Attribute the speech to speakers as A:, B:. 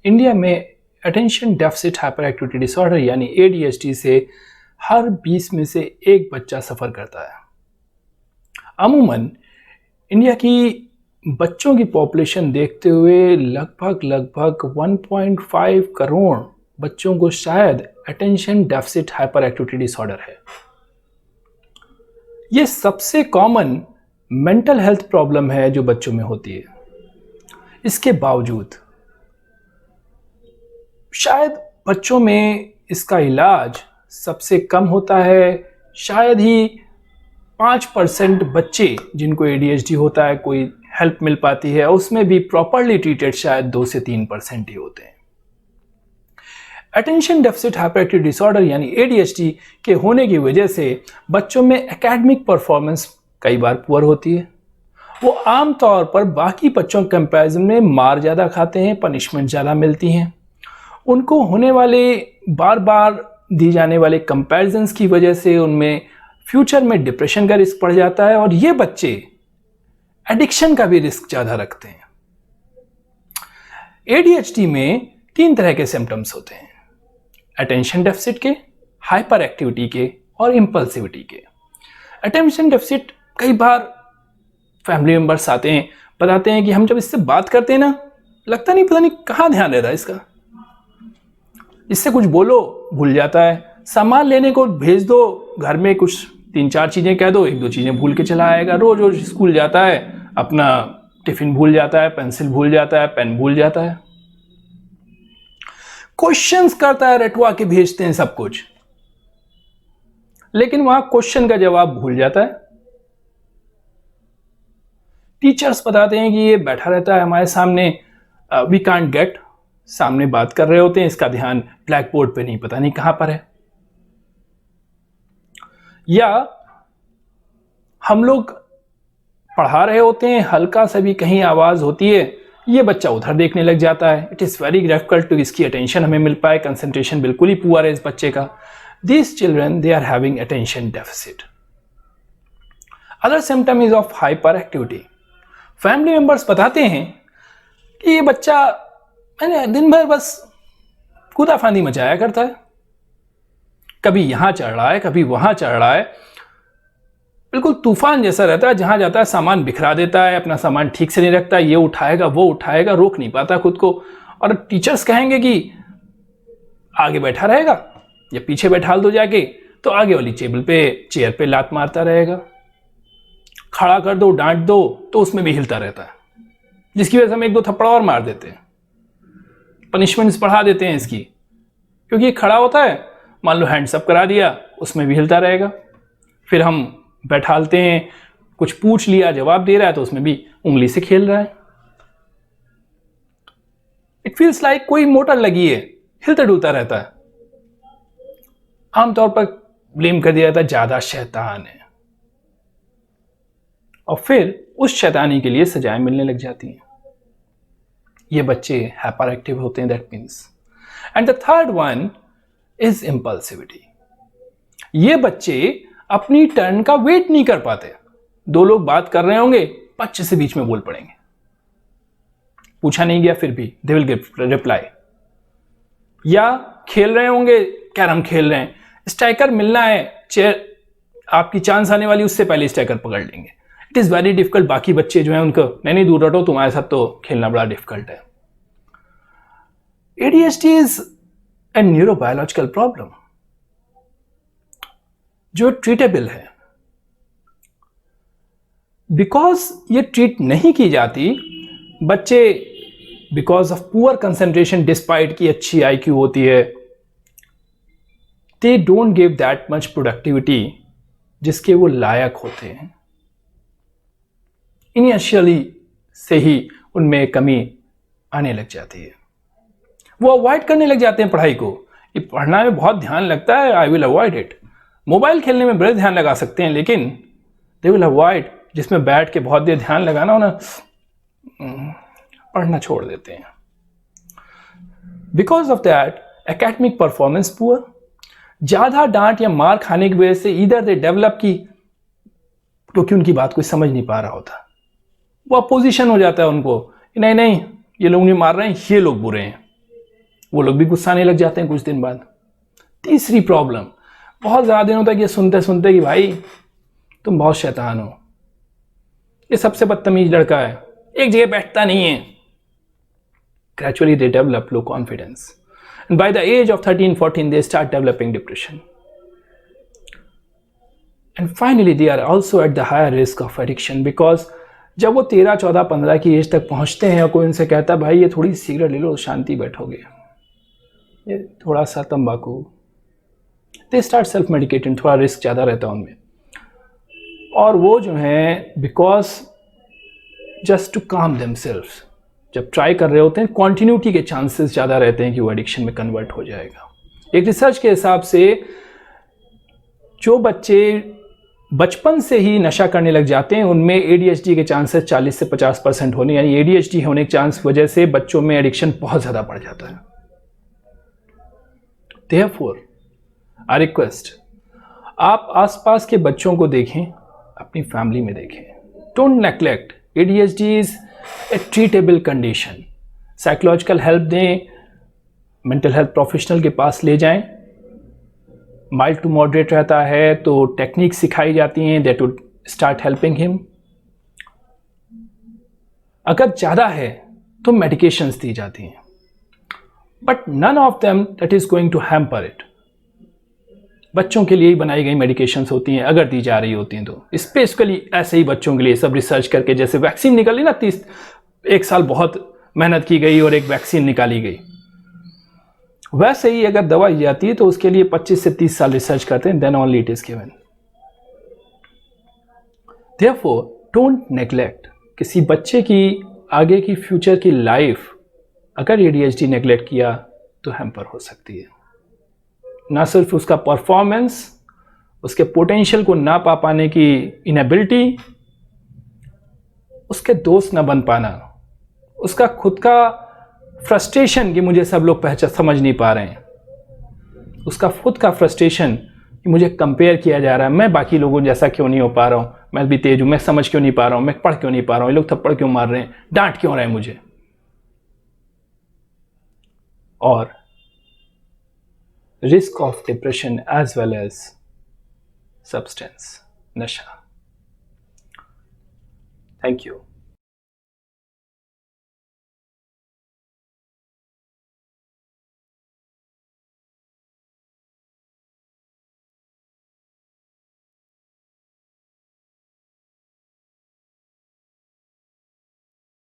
A: India में attention deficit hyper activity disorder यानी ADHD से हर 20 में से एक बच्चा सफ़र करता है। अमूमन इंडिया की बच्चों की पॉपुलेशन देखते हुए लगभग 1.5 करोड़ बच्चों को शायद attention deficit hyper activity disorder है। ये सबसे कॉमन मेंटल हेल्थ प्रॉब्लम है जो बच्चों में होती है। इसके बावजूद शायद बच्चों में इसका इलाज सबसे कम होता है। शायद ही 5% बच्चे जिनको ADHD होता है कोई हेल्प मिल पाती है, उसमें भी प्रॉपरली ट्रीटेड शायद 2 से 3% ही होते हैं। Attention deficit hyper activity disorder यानी ADHD के होने की वजह से बच्चों में एकेडमिक परफॉर्मेंस कई बार पुअर होती है। वो आमतौर पर बाकी बच्चों के कंपैरिजन में मार ज़्यादा खाते हैं, पनिशमेंट ज़्यादा मिलती हैं। उनको होने वाले बार बार दी जाने वाले कंपैरिजन्स की वजह से उनमें फ्यूचर में डिप्रेशन का रिस्क बढ़ जाता है और ये बच्चे एडिक्शन का भी रिस्क ज़्यादा रखते हैं। ADHD में 3 तरह के सिम्टम्स होते हैं, अटेंशन डेफिसिट के, हाइपर एक्टिविटी के और इम्पल्सिविटी के। अटेंशन डेफिसिट कई बार फैमिली मेंबर्स आते हैं, बताते हैं कि हम जब इससे बात करते हैं ना, लगता नहीं पता नहीं कहाँ ध्यान रहता है इसका, इससे कुछ बोलो भूल जाता है, सामान लेने को भेज दो, घर में कुछ 3-4 चीज़ें कह दो, 1-2 चीज़ें भूल के चला आएगा। रोज रोज स्कूल जाता है, अपना टिफिन भूल जाता है, पेंसिल भूल जाता है, पेन भूल जाता है, क्वेश्चंस करता है, रटवा के भेजते हैं सब कुछ, लेकिन वहां क्वेश्चन का जवाब भूल जाता है। टीचर्स बताते हैं कि ये बैठा रहता है हमारे सामने, वी कांट गेट, सामने बात कर रहे होते हैं, इसका ध्यान ब्लैक बोर्ड पे नहीं, पता नहीं कहां पर है। या हम लोग पढ़ा रहे होते हैं, हल्का सा भी कहीं आवाज होती है, ये बच्चा उधर देखने लग जाता है। It is very difficult to इसकी अटेंशन हमें मिल पाए, कंसंट्रेशन बिल्कुल ही पुअर है इस बच्चे का। These children they are having attention deficit. Other symptom is of hyperactivity. Family members बताते हैं कि ये बच्चा मैंने दिन भर बस कूदाफांदी मचाया करता है, कभी यहां चढ़ रहा है, कभी वहां चढ़ रहा है, बिल्कुल तूफान जैसा रहता है, जहां जाता है सामान बिखरा देता है, अपना सामान ठीक से नहीं रखता, ये उठाएगा वो उठाएगा, रोक नहीं पाता खुद को। और टीचर्स कहेंगे कि आगे बैठा रहेगा या पीछे बैठा दो जाके, तो आगे वाली टेबल पे चेयर पे लात मारता रहेगा, खड़ा कर दो डांट दो तो उसमें भी हिलता रहता है, जिसकी वजह से हम 1-2 थप्पड़ और मार देते हैं, पनिशमेंट्स बढ़ा देते हैं इसकी, क्योंकि ये खड़ा होता है, मान लो हैंड्स अप करा दिया, उसमें भी हिलता रहेगा। फिर हम बैठालते हैं, कुछ पूछ लिया जवाब दे रहा है तो उसमें भी उंगली से खेल रहा है। इट फील्स लाइक कोई मोटर लगी है, हिलता डुलता रहता है। आमतौर पर ब्लेम कर दिया जाता है ज्यादा शैतान है, और फिर उस शैतानी के लिए सजाएं मिलने लग जाती हैं। ये बच्चे हाइपर एक्टिव होते हैं, that means. And the third one is impulsivity. ये बच्चे अपनी टर्न का वेट नहीं कर पाते। 2 लोग बात कर रहे होंगे, बच्चे से बीच में बोल पड़ेंगे, पूछा नहीं गया फिर भी दे विल गिव रिप्लाई। या खेल रहे होंगे, कैरम खेल रहे हैं, स्ट्राइकर मिलना है, चेयर आपकी चांस आने वाली, उससे पहले स्ट्राइकर पकड़ लेंगे। It is very difficult. बाकी बच्चे जो हैं उनको नहीं दूर हटो, तुम्हारे साथ तो खेलना बड़ा डिफिकल्ट है। ADHD is a neurobiological problem जो ट्रीटेबल है। बिकॉज ये ट्रीट नहीं की जाती, बच्चे because of poor concentration despite की अच्छी IQ होती है, they don't give that much productivity जिसके वो लायक होते हैं। इनिशियली से ही उनमें कमी आने लग जाती है, वो अवॉइड करने लग जाते हैं पढ़ाई को। ये पढ़ना में बहुत ध्यान लगता है, I will avoid it. Mobile खेलने में बड़े ध्यान लगा सकते हैं, लेकिन दे विल अवॉइड, जिसमें बैठ के बहुत देर ध्यान लगाना हो ना, पढ़ना छोड़ देते हैं। Because of that academic performance poor. ज्यादा डांट या मार खाने की वजह से इधर दे डेवलप की, क्योंकि उनकी बात कोई समझ नहीं पा रहा होता, वो अपोजिशन हो जाता है उनको, नहीं नहीं ये लोग नहीं मार रहे हैं, ये लोग बुरे हैं, वो लोग भी गुस्सा आने लग जाते हैं कुछ दिन बाद। तीसरी प्रॉब्लम, बहुत ज़्यादा दिनों तक ये सुनते सुनते कि भाई तुम बहुत शैतान हो, ये सबसे बदतमीज लड़का है, एक जगह बैठता नहीं है। Gradually they develop low confidence. And by the age of 13-14, they start developing depression. And finally, they are also at the higher risk of addiction because जब वो 13, 14, 15 की एज तक पहुंचते हैं और कोई उनसे कहता है भाई ये थोड़ी सिगरेट ले लो शांति बैठोगे, ये थोड़ा सा तंबाकू, दे स्टार्ट सेल्फ मेडिकेटिंग, थोड़ा रिस्क ज़्यादा रहता है उनमें। और वो जो है बिकॉज जस्ट टू काम देमसेल्व्स जब ट्राई कर रहे होते हैं, कॉन्टिन्यूटी के चांसेस ज़्यादा रहते हैं कि वो एडिक्शन में कन्वर्ट हो जाएगा। एक रिसर्च के हिसाब से जो बच्चे बचपन से ही नशा करने लग जाते हैं उनमें ADHD के चांसेस 40 से 50% होने, यानी ADHD होने के चांस वजह से बच्चों में एडिक्शन बहुत ज़्यादा बढ़ जाता है। Therefore, I request, आप आसपास के बच्चों को देखें, अपनी फैमिली में देखें। Don't neglect. ADHD is a treatable condition. Psychological help दें, मेंटल हेल्थ प्रोफेशनल के पास ले जाएं। माइल्ड टू मॉडरेट रहता है तो टेक्निक सिखाई जाती हैं that would start helping him. अगर ज़्यादा है तो मेडिकेशंस दी जाती हैं, but none of them that is going to hamper it. बच्चों के लिए ही बनाई गई मेडिकेशंस होती हैं, अगर दी जा रही होती हैं तो स्पेसिफिकली ऐसे ही बच्चों के लिए सब रिसर्च करके, जैसे वैक्सीन निकली ना 1 साल बहुत मेहनत की गई और एक वैक्सीन निकाली गई, वैसे ही अगर दवा दी जाती है तो उसके लिए 25 से 30 साल रिसर्च करते हैं, then only it is given. Therefore don't neglect. किसी बच्चे की आगे की फ्यूचर की लाइफ अगर ADHD नेग्लेक्ट किया तो हैम्पर हो सकती है। ना सिर्फ उसका परफॉर्मेंस, उसके पोटेंशियल को ना पा पाने की इनएबिलिटी, उसके दोस्त ना बन पाना, उसका खुद का फ्रस्ट्रेशन कि मुझे सब लोग समझ नहीं पा रहे हैं, उसका खुद का फ्रस्ट्रेशन कि मुझे कंपेयर किया जा रहा है, मैं बाकी लोगों जैसा क्यों नहीं हो पा रहा हूँ, मैं भी तेज हूँ, मैं समझ क्यों नहीं पा रहा हूँ, मैं पढ़ क्यों नहीं पा रहा हूँ, ये लोग थप्पड़ क्यों मार रहे हैं, डांट क्यों रहे हैं मुझे। और risk of depression as well as substance, nasha. Thank you.